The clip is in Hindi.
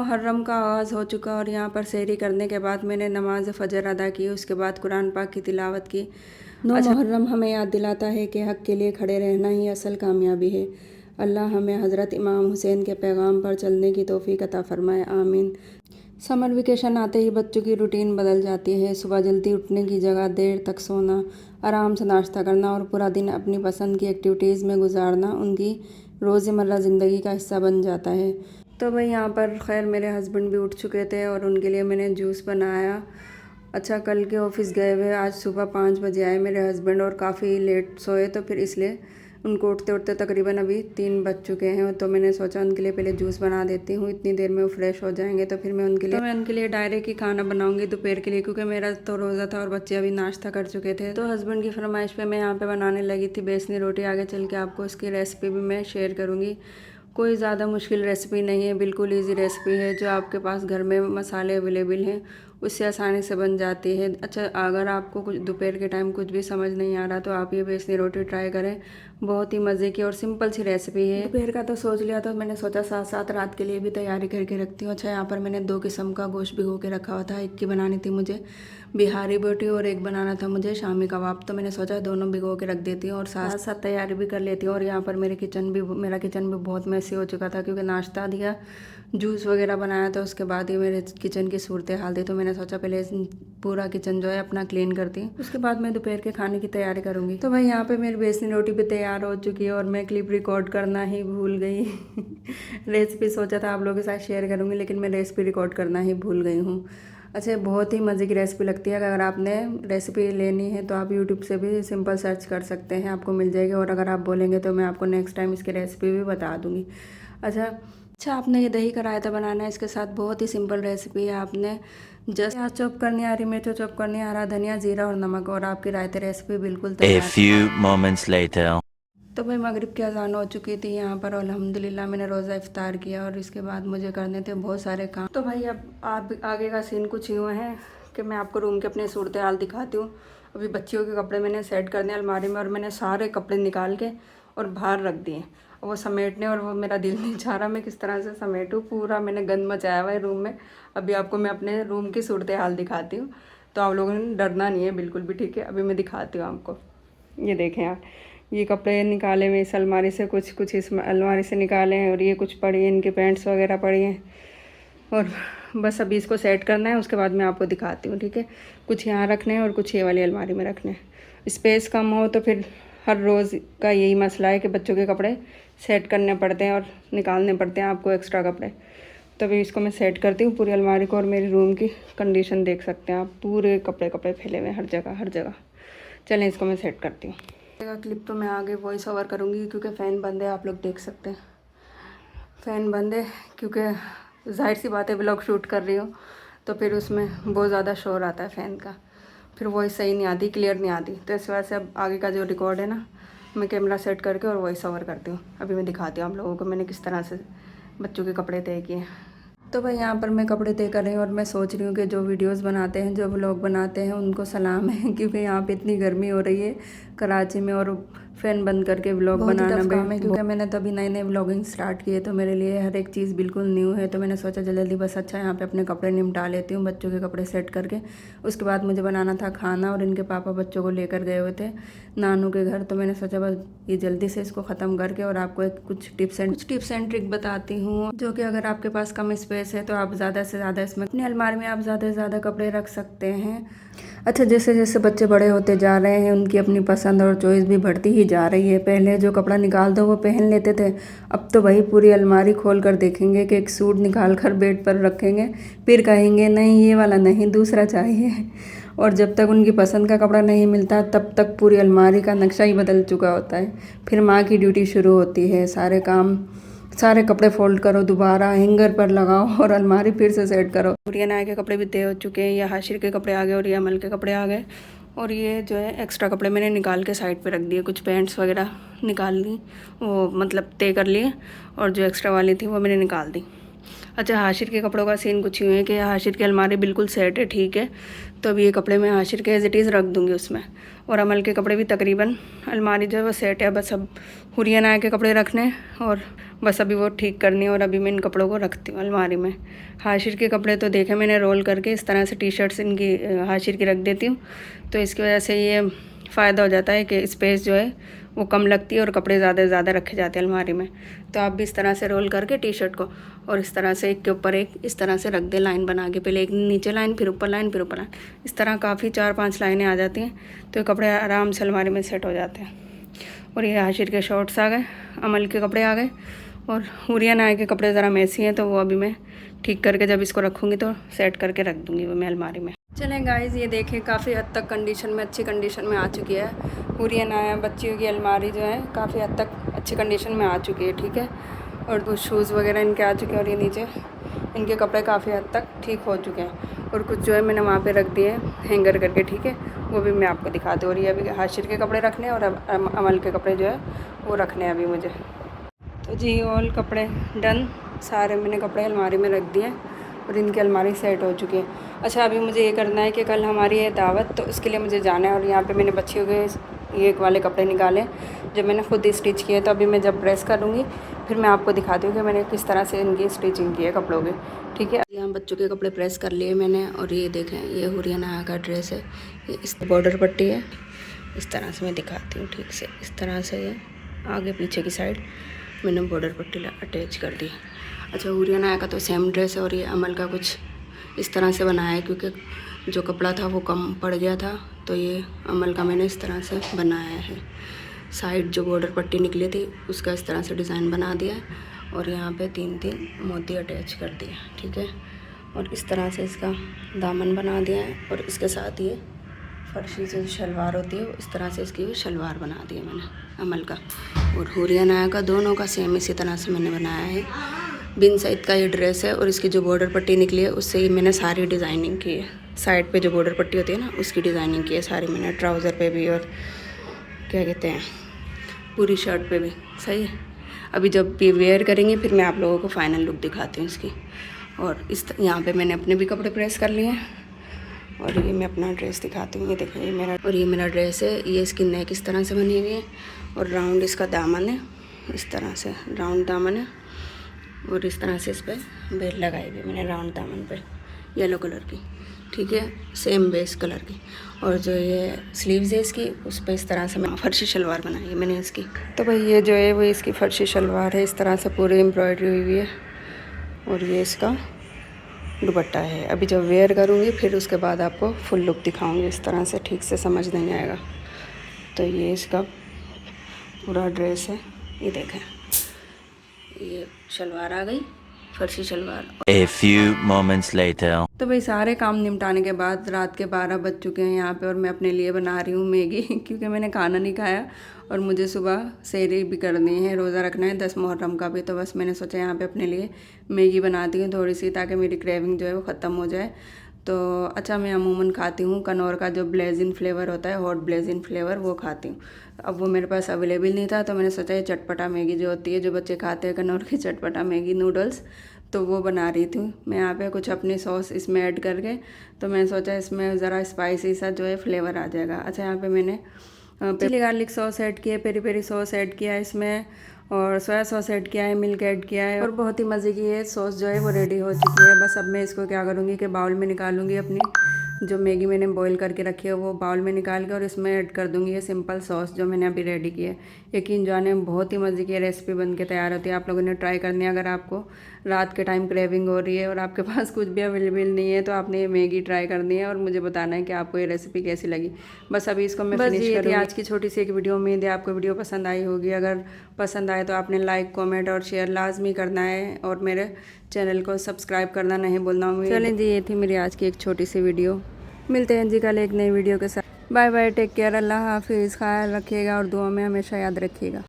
मुहर्रम का आगाज़ हो चुका और यहाँ पर सहरी करने के बाद मैंने नमाज फ़जर अदा की। उसके बाद कुरान पाक की तिलावत की। 9 मुहर्रम हमें याद दिलाता है कि हक़ के लिए खड़े रहना ही असल कामयाबी है। अल्लाह हमें हज़रत इमाम हुसैन के पैगाम पर चलने की तौफ़ीक़ अता फ़रमाए, आमीन। समर वेकेशन आते ही बच्चों की रूटीन बदल जाती है। सुबह जल्दी उठने की जगह देर तक सोना, आराम से नाश्ता करना और पूरा दिन अपनी पसंद की एक्टिविटीज़ में गुजारना उनकी रोज़मर्रा ज़िंदगी का हिस्सा बन जाता है। तो भाई यहाँ पर खैर मेरे हस्बैंड भी उठ चुके थे और उनके लिए मैंने जूस बनाया। अच्छा, कल के ऑफ़िस गए हुए आज सुबह 5 बजे आए मेरे हस्बैंड और काफ़ी लेट सोए, तो फिर इसलिए उनको उठते उठते तकरीबन अभी 3 बज चुके हैं। तो मैंने सोचा उनके लिए पहले जूस बना देती हूँ, इतनी देर में वो फ्रेश हो जाएंगे तो फिर मैं उनके लिए डायरेक्ट ही खाना बनाऊँगी दोपहर के लिए, क्योंकि मेरा तो रोज़ा था और बच्चे अभी नाश्ता कर चुके थे। तो हस्बैंड की फरमाइश पे मैं यहाँ पे बनाने लगी थी बेसनी रोटी। आगे चल के आपको इसकी रेसिपी भी मैं शेयर करूँगी। कोई ज़्यादा मुश्किल रेसिपी नहीं है, बिल्कुल ईजी रेसिपी है। जो आपके पास घर में मसाले अवेलेबल हैं उससे आसानी से बन जाती है। अच्छा, अगर आपको कुछ दोपहर के टाइम कुछ भी समझ नहीं आ रहा तो आप ये बेसनी रोटी ट्राई करें। बहुत ही मज़े की और सिंपल सी रेसिपी है। दोपहर का तो सोच लिया, तो मैंने सोचा साथ साथ रात के लिए भी तैयारी करके रखती हूँ। अच्छा, यहाँ पर मैंने 2 किस्म का गोश्त भिगो के रखा हुआ था। एक की बनानी थी मुझे बिहारी बोटी और एक बनाना था मुझे शामी कबाब। तो मैंने सोचा दोनों भिगो के रख देती हूँ और साथ साथ तैयारी भी कर लेती हूँ। और यहाँ पर मेरा किचन भी बहुत मैसी हो चुका था, क्योंकि नाश्ता दिया, जूस वगैरह बनाया था, उसके बाद ही मेरे किचन की सूरत हाल थी। तो मैंने सोचा पहले पूरा किचन जो है अपना क्लीन करती हूँ, उसके बाद मैं दोपहर के खाने की तैयारी करूँगी। तो भाई यहाँ पे मेरी बेसनी रोटी भी तैयार हो चुकी है और मैं क्लिप रिकॉर्ड करना ही भूल गई। रेसिपी सोचा था आप लोगों के साथ शेयर करूँगी, लेकिन मैं रेसिपी रिकॉर्ड करना ही भूल गई हूँ। अच्छा, बहुत ही मज़े की रेसिपी लगती है। अगर आपने रेसिपी लेनी है तो आप यूट्यूब से भी सिंपल सर्च कर सकते हैं, आपको मिल जाएगी। और अगर आप बोलेंगे तो मैं आपको नेक्स्ट टाइम इसकी रेसिपी भी बता दूँगी। अच्छा, आपने ये दही का रायता बनाना है इसके साथ। बहुत ही सिंपल रेसिपी है। आपने जस्ट प्याज चॉप करनी है, हरी मिर्च चॉप करनी है, हरा धनिया, जीरा और नमक, और आपकी रायते रेसिपी बिल्कुल तैयार। A few moments later. तो भाई मगरिब की अज़ान हो चुकी थी यहाँ पर। अल्हम्दुलिल्लाह मैंने रोज़ा इफ्तार किया और इसके बाद मुझे करने थे बहुत सारे काम। तो भाई अब आप आगे का सीन कुछ यूँ है कि मैं आपको रूम के अपने सूरत हाल दिखाती हूँ। अभी बच्चियों के कपड़े मैंने सेट करने अलमारी में, और मैंने सारे कपड़े निकाल के और बाहर रख दिए वो समेटने, और वो मेरा दिल नहीं चाह रहा मैं किस तरह से समेटूँ। पूरा मैंने गंद मचाया हुआ है रूम में। अभी आपको मैं अपने रूम की सूरत हाल दिखाती हूँ, तो आप लोगों ने डरना नहीं है बिल्कुल भी, ठीक है। अभी मैं दिखाती हूँ आपको। ये देखें यार, ये कपड़े निकाले मैं इस अलमारी से, कुछ इस अलमारी से निकाले हैं, और ये कुछ पड़ी हैं, इनके पैंट्स वगैरह पड़ी हैं। और बस अभी इसको सेट करना है, उसके बाद मैं आपको दिखाती हूँ, ठीक है। कुछ यहाँ रखने हैं और कुछ ये वाली अलमारी में रखने हैं। स्पेस कम हो तो फिर हर रोज़ का यही मसला है कि बच्चों के कपड़े सेट करने पड़ते हैं और निकालने पड़ते हैं आपको एक्स्ट्रा कपड़े। तो अभी इसको मैं सेट करती हूँ पूरी अलमारी को। और मेरी रूम की कंडीशन देख सकते हैं आप, पूरे कपड़े फैले हुए हैं हर जगह। चलें, इसको मैं सेट करती हूँ। क्लिप तो मैं आगे वॉइस ओवर करूँगी, क्योंकि फ़ैन बंद है, आप लोग देख सकते हैं फ़ैन बंद है, क्योंकि जाहिर सी बात है व्लॉग शूट कर रही हूँ तो फिर उसमें बहुत ज़्यादा शोर आता है फ़ैन का, फिर वॉइस सही नहीं आती, क्लियर नहीं आती। तो इस वजह से अब आगे का जो रिकॉर्ड है ना, मैं कैमरा सेट करके और वॉइस ओवर करती हूँ। अभी मैं दिखाती हूँ आप लोगों को मैंने किस तरह से बच्चों के कपड़े तय किए। तो भाई यहाँ पर मैं कपड़े तय कर रही हूँ, और मैं सोच रही हूँ कि जो वीडियोस बनाते हैं, जो व्लॉग बनाते हैं, उनको सलाम है, क्योंकि यहाँ पे इतनी गर्मी हो रही है कराची में, और फ़ैन बंद करके व्लॉग बनाना काम है। क्योंकि मैंने तो अभी नए व्लॉगिंग स्टार्ट किए, तो मेरे लिए हर एक चीज़ बिल्कुल न्यू है। तो मैंने सोचा जल्दी बस अच्छा यहाँ पे अपने कपड़े निपटा लेती हूँ, बच्चों के कपड़े सेट करके। उसके बाद मुझे बनाना था खाना, और इनके पापा बच्चों को लेकर गए हुए थे नानू के घर। तो मैंने सोचा बस ये जल्दी से इसको ख़त्म करके और आपको कुछ टिप्स एंड ट्रिक बताती हूँ, जो कि अगर आपके पास कम स्पेस है तो आप ज़्यादा से ज़्यादा इसमें अपनी अलमारी में आप ज़्यादा से ज़्यादा कपड़े रख सकते हैं। अच्छा, जैसे जैसे बच्चे बड़े होते जा रहे हैं, उनकी अपनी पसंद और चॉइस भी बढ़ती ही जा रही है। पहले जो कपड़ा निकाल दो वो पहन लेते थे, अब तो वही पूरी अलमारी खोल कर देखेंगे कि एक सूट निकाल कर बेड पर रखेंगे, फिर कहेंगे नहीं ये वाला नहीं, दूसरा चाहिए। और जब तक उनकी पसंद का कपड़ा नहीं मिलता तब तक पूरी अलमारी का नक्शा ही बदल चुका होता है। फिर माँ की ड्यूटी शुरू होती है, सारे कपड़े फोल्ड करो, दोबारा हैंगर पर लगाओ और अलमारी फिर से सेट करो। रिया नाया के कपड़े भी तय हो चुके हैं, या हाशिर के कपड़े आ गए और या अमल के कपड़े आ गए। और ये जो है एक्स्ट्रा कपड़े मैंने निकाल के साइड पे रख दिए, कुछ पैंट्स वगैरह निकाल ली, वो मतलब तय कर लिए, और जो एक्स्ट्रा वाली थी वो मैंने निकाल दी। अच्छा, हाशिर के कपड़ों का सीन कुछ यूँ है कि हाशिर की अलमारी बिल्कुल सेट है, ठीक है। तो अब ये कपड़े मैं हाशिर के एज इट इज़ रख दूँगी उसमें, और अमल के कपड़े भी तकरीबन अलमारी जो है वो सेट है। बस अब हुरिया नाया के कपड़े रखने और बस अभी वो ठीक करनी है और अभी मैं इन कपड़ों को रखती हूँ अलमारी में। हाशिर के कपड़े तो देखे मैंने रोल करके इस तरह से टी शर्ट्स इनकी हाशिर की रख देती हूँ, तो इसकी वजह से ये फ़ायदा हो जाता है कि स्पेस जो है वो कम लगती है और कपड़े ज़्यादा से ज़्यादा रखे जाते हैं अलमारी में। तो आप भी इस तरह से रोल करके टी शर्ट को और इस तरह से एक के ऊपर एक इस तरह से रख दें, लाइन बना के, पहले एक नीचे लाइन फिर ऊपर लाइन फिर ऊपर लाइन, इस तरह काफ़ी 4-5 लाइनें आ जाती हैं, तो ये कपड़े आराम से अलमारी में सेट हो जाते हैं। और ये हाशिर के शॉर्ट्स आ गए, अमल के कपड़े आ गए और हुरिया नाया के कपड़े ज़रा मैसी हैं, तो वो अभी मैं ठीक करके जब इसको रखूँगी तो सेट करके रख दूँगी वो मैं अलमारी में। चलें गाइज़, ये देखें काफ़ी हद तक कंडीशन में अच्छी कंडीशन में आ चुकी है हुरिया नाया बच्चियों की अलमारी जो है, काफ़ी हद तक अच्छी कंडीशन में आ चुकी है, ठीक है। और कुछ शूज़ वगैरह इनके आ चुके हैं और ये नीचे इनके कपड़े काफ़ी हद तक ठीक हो चुके हैं और कुछ जो है मैंने वहाँ पे रख दिए हैंगर करके, ठीक है, वो भी मैं आपको दिखाती हूँ। और ये अभी हाशिर के कपड़े रखने हैं और अमल के कपड़े जो है वो रखने हैं अभी मुझे। तो जी ऑल कपड़े डन, सारे मैंने कपड़े अलमारी में रख दिए और इनकी अलमारी सेट हो चुकी है। अच्छा, अभी मुझे ये करना है कि कल हमारी है दावत, तो उसके लिए मुझे जाना है और यहाँ पे मैंने बच्चियों के ये एक वाले कपड़े निकाले जो मैंने खुद ही स्टिच किए, तो अभी मैं जब प्रेस करूँगी फिर मैं आपको दिखाती हूँ कि मैंने किस तरह से इनकी स्टिचिंग की है कपड़ों की, ठीक है। यहाँ बच्चों के कपड़े प्रेस कर लिए मैंने और ये देखें ये हुरिया नाया का ड्रेस है, ये इस बॉर्डर पट्टी है, इस तरह से मैं दिखाती हूँ ठीक से, इस तरह से ये आगे पीछे की साइड मैंने बॉर्डर पट्टी अटैच कर दी। अच्छा, हुरिया नाया का तो सेम ड्रेस है और ये अमल का कुछ इस तरह से बनाया है क्योंकि जो कपड़ा था वो कम पड़ गया था, तो ये अमल का मैंने इस तरह से बनाया है। साइड जो बॉर्डर पट्टी निकली थी उसका इस तरह से डिज़ाइन बना दिया है और यहाँ पे 3-3 मोती अटैच कर दिया, ठीक है। और इस तरह से इसका दामन बना दिया है और इसके साथ ये फर्शी से शलवार होती है इस तरह से इसकी शलवार बना दी है मैंने अमल का। और हुरिया नाया का दोनों का सेम इसी तरह से मैंने बनाया है। बिन सईद का ये ड्रेस है और इसकी जो बॉर्डर पट्टी निकली है उससे ही मैंने सारी डिज़ाइनिंग की है। साइड पे जो बॉर्डर पट्टी होती है ना उसकी डिज़ाइनिंग की है सारी मैंने, ट्राउज़र पे भी और क्या कहते हैं पूरी शर्ट पे भी, सही है। अभी जब भी वेयर करेंगे फिर मैं आप लोगों को फाइनल लुक दिखाती हूँ इसकी। और यहाँ पे मैंने अपने भी कपड़े प्रेस कर लिए हैं और ये मैं अपना ड्रेस दिखाती हूँ। ये देखिए ये मेरा, और ये मेरा ड्रेस है, ये इसकी नेक इस तरह से बनी हुई है और राउंड इसका दामन है, इस तरह से राउंड दामन है और इस तरह से इस पर बेल लगाई हुई मैंने राउंड दामन पे येलो कलर की, ठीक है, सेम बेस कलर की। और जो ये स्लीव्स है इसकी उस पर इस तरह से मैं फर्शी शलवार बनाई है मैंने इसकी। तो भाई ये जो है वो इसकी फर्शी शलवार है, इस तरह से पूरी एम्ब्रॉयडरी हुई हुई है और ये इसका दुपट्टा है। अभी जब वेयर करूँगी फिर उसके बाद आपको फुल लुक दिखाऊँगी, इस तरह से ठीक से समझ नहीं आएगा। तो ये इसका पूरा ड्रेस है, ये देखें ये शलवार आ गई, फर्शी salwar. A few moments later. तो भाई सारे काम निपटाने के बाद रात के 12 बज चुके हैं यहाँ पे और मैं अपने लिए बना रही हूँ मैगी क्योंकि मैंने खाना नहीं खाया और मुझे सुबह सहरी भी करनी है, रोज़ा रखना है 10 मुहर्रम का भी, तो बस मैंने सोचा यहाँ पे अपने लिए मैगी बनाती हूँ थोड़ी सी ताकि मेरी क्रेविंग जो है वो ख़त्म हो जाए। तो अच्छा, मैं अमूमन खाती हूँ कनौर का जो ब्लेज़िन फ्लेवर होता है, हॉट ब्लेज़िन फ्लेवर, वो खाती हूँ। अब वो मेरे पास अवेलेबल नहीं था तो मैंने सोचा ये चटपटा मैगी जो होती है जो बच्चे खाते हैं कनौर की चटपटा मैगी नूडल्स, तो वो बना रही थी मैं यहाँ पे कुछ अपनी सॉस इसमें ऐड करके। तो मैंने सोचा इसमें ज़रा स्पाइसी सा जो है फ्लेवर आ जाएगा। अच्छा, यहाँ पे मैंने चिली गार्लिक सॉस ऐड किया, पेरी पेरी सॉस ऐड किया है इसमें और सोया सॉस ऐड किया है, मिल्क ऐड किया है और बहुत ही मज़े की ये सॉस जो है वो रेडी हो चुकी है। बस अब मैं इसको क्या करूँगी कि बाउल में निकालूंगी, अपनी जो मैगी मैंने बॉईल करके रखी है वो बाउल में निकाल के और इसमें ऐड कर दूँगी ये सिंपल सॉस जो मैंने अभी रेडी की है। यकीन जाने बहुत ही मज़े की रेसिपी बन के तैयार होती है। आप लोगों ने ट्राई करनी है, अगर आपको रात के टाइम क्रेविंग हो रही है और आपके पास कुछ भी अवेलेबल नहीं है तो आपने ये मैगी ट्राई करनी है और मुझे बताना है कि आपको ये रेसिपी कैसी लगी। बस अभी इसको मैं फिनिश करूँगी। आज की छोटी सी एक वीडियो, उम्मीद है आपको वीडियो पसंद आई होगी। अगर पसंद आए तो आपने लाइक, कमेंट और शेयर लाजमी करना है और मेरे चैनल को सब्सक्राइब करना नहीं भूलना। चलें जी, ये थी मेरी आज की एक छोटी सी वीडियो। मिलते हैं जी कल एक नई वीडियो के साथ। बाय बाय, टेक केयर, अल्लाह हाफिज़, ख्याल रखिएगा और दुआ में हमेशा याद रखिएगा।